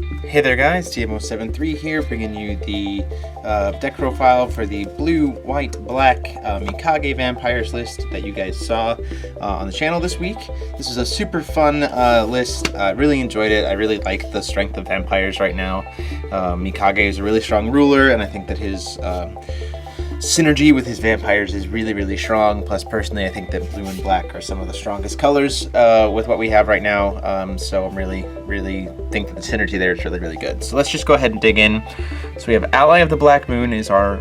Hey there guys, TMO73 here, bringing you the deck profile for the blue, white, black Mikage Vampires list that you guys saw on the channel this week. This is a super fun list. I really enjoyed it. I really like the strength of vampires right now. Mikage is a really strong ruler, and I think that his synergy with his vampires is really strong. Plus, personally, I think that blue and black are some of the strongest colors with what we have right now. So I'm really think that the synergy there is really good. So let's just go ahead and dig in. So we have Ally of the Black Moon is our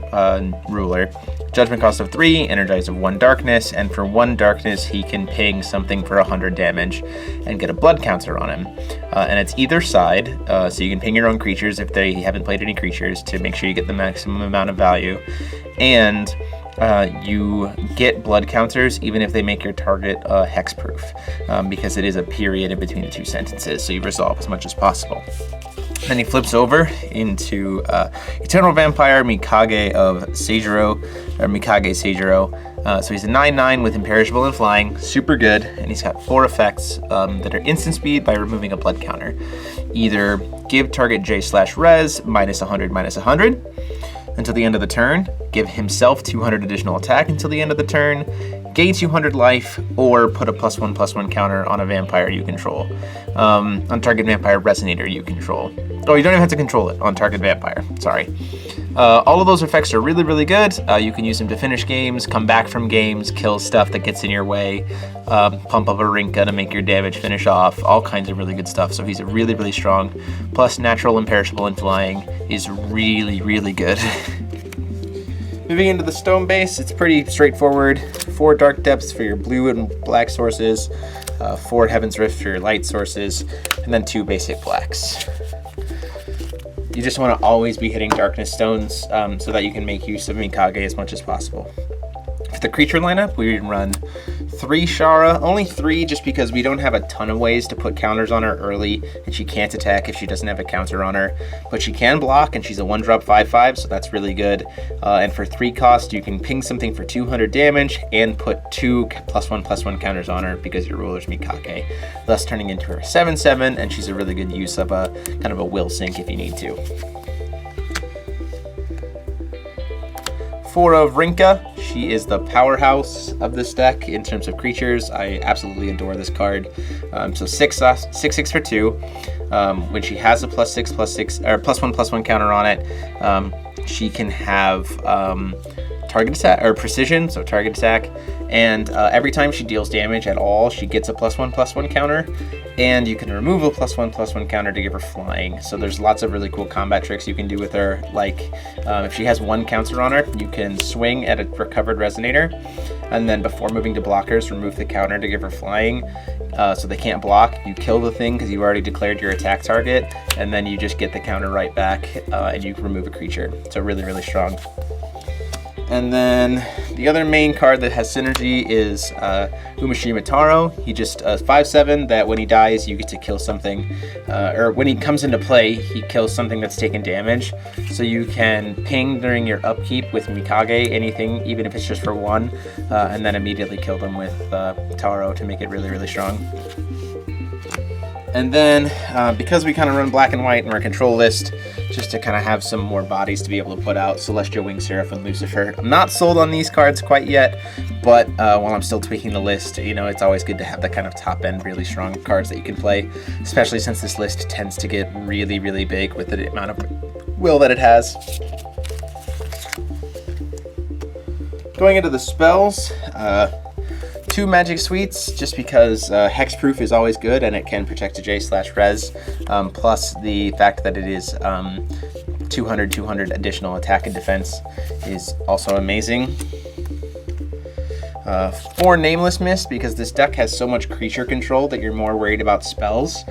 ruler. Judgment cost of 3, energize of 1 darkness, and for 1 darkness he can ping something for 100 damage and get a blood counter on him. And it's either side, so you can ping your own creatures if they haven't played any creatures to make sure you get the maximum amount of value. And you get blood counters even if they make your target hexproof, because it is a period in between the 2 sentences, so you resolve as much as possible. Then he flips over into Eternal Vampire Mikage of Seijiro, or Mikage Seijiro. So he's a 9/9 with Imperishable and Flying, super good, and he's got 4 effects that are instant speed by removing a blood counter. Either give target J/res -100/-100 until the end of the turn, give himself 200 additional attack until the end of the turn, gain 200 life, or put a +1/+1 counter on a vampire you control. On target vampire Resonator you control. Oh, you don't even have to control it on target vampire, sorry. All of those effects are really good. You can use them to finish games, come back from games, kill stuff that gets in your way, pump up a Rinka to make your damage finish off, all kinds of really good stuff. So he's a really strong. Plus natural, imperishable, and flying is really good. Moving into the stone base, it's pretty straightforward. 4 dark depths for your blue and black sources, 4 heaven's rift for your light sources, and then 2 basic blacks. You just want to always be hitting darkness stones so that you can make use of Mikage as much as possible. For the creature lineup, we run 3 Shara, only 3 just because we don't have a ton of ways to put counters on her early, and she can't attack if she doesn't have a counter on her, but she can block, and she's a 1-drop 5/5, so that's really good. And for 3 cost, you can ping something for 200 damage and put 2 +1/+1 counters on her because your ruler's Mikage, thus turning into her 7/7, and she's a really good use of a kind of a will sync if you need to. 4 of Rinka. She is the powerhouse of this deck in terms of creatures. I absolutely adore this card. So 6/6 for 2. When she has a +6/+6 or +1/+1 counter on it, she can have target attack or precision, so target attack. And every time she deals damage at all, she gets a +1/+1 counter, and you can remove a +1/+1 counter to give her flying. So there's lots of really cool combat tricks you can do with her, like if she has 1 counter on her, you can swing at a recovered resonator, and then before moving to blockers, remove the counter to give her flying, so they can't block. You kill the thing because you already declared your attack target, and then you just get the counter right back, and you can remove a creature. So really strong. And then the other main card that has synergy is Urashima Taro. He just 5/7 that when he dies you get to kill something, or when he comes into play he kills something that's taken damage. So you can ping during your upkeep with Mikage anything, even if it's just for 1, and then immediately kill them with Taro to make it really strong. And then, because we kind of run black and white in our control list, just to kind of have some more bodies to be able to put out, Celestial Wing Seraph and Lucifer. I'm not sold on these cards quite yet, but while I'm still tweaking the list, you know, it's always good to have the kind of top-end, really strong cards that you can play, especially since this list tends to get really big with the amount of will that it has. Going into the spells, 2 magic suites, just because hexproof is always good and it can protect a J/res, plus the fact that it is 200 additional attack and defense is also amazing. 4 Nameless Mist, because this deck has so much creature control that you're more worried about spells,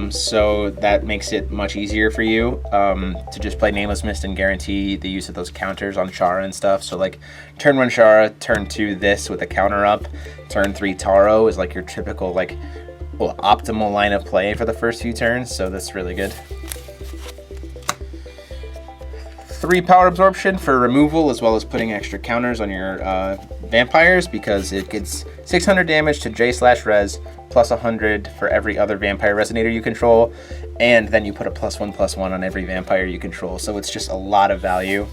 so that makes it much easier for you to just play Nameless Mist and guarantee the use of those counters on Shara and stuff. So like turn 1 Shara, turn 2 this with a counter up, turn 3 Taro is like your typical optimal line of play for the first few turns, so that's really good. 3 Power Absorption for removal, as well as putting extra counters on your vampires, because it gets 600 damage to J/Res, plus 100 for every other vampire resonator you control, and then you put a +1/+1 on every vampire you control, so it's just a lot of value.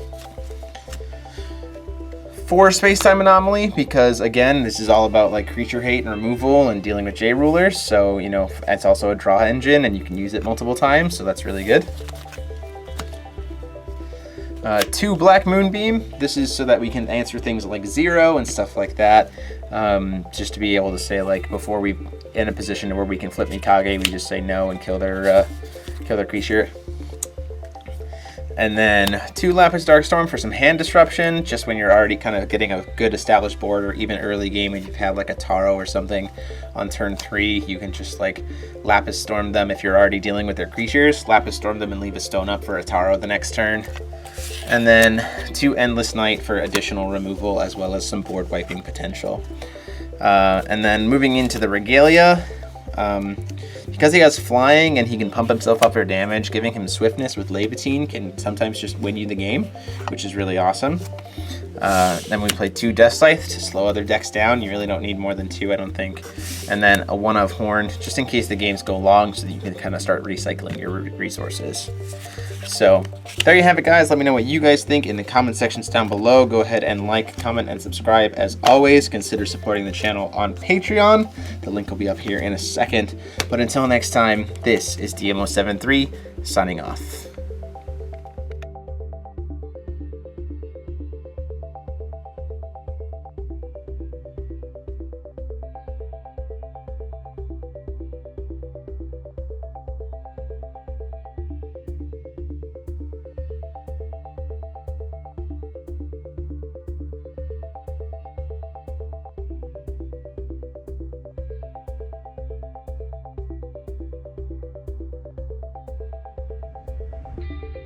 4 Space-Time Anomaly, because again, this is all about like creature hate and removal and dealing with J-rulers, so you know, it's also a draw engine and you can use it multiple times, so that's really good. 2 Black Moonbeam. This is so that we can answer things like 0 and stuff like that, just to be able to say, like, before we in a position where we can flip Mikage, we just say no and kill their creature. And then 2 Lapis Darkstorm for some hand disruption, just when you're already kind of getting a good established board, or even early game and you've had like a Taro or something on turn 3, you can just like Lapis Storm them if you're already dealing with their creatures. Lapis Storm them and leave a stone up for a Taro the next turn. And then 2 Endless Night for additional removal, as well as some board wiping potential. And then moving into the Regalia, because he has flying and he can pump himself up for damage, giving him swiftness with Laevateinn can sometimes just win you the game, which is really awesome. Then we play 2 Deathscythe to slow other decks down. You really don't need more than 2, I don't think. And then a 1 of Horn, just in case the games go long, so that you can kind of start recycling your resources. So there you have it, guys. Let me know what you guys think in the comment sections down below. Go ahead and like, comment, and subscribe. As always, consider supporting the channel on Patreon. The link will be up here in a second. But until next time, this is DMO73 signing off.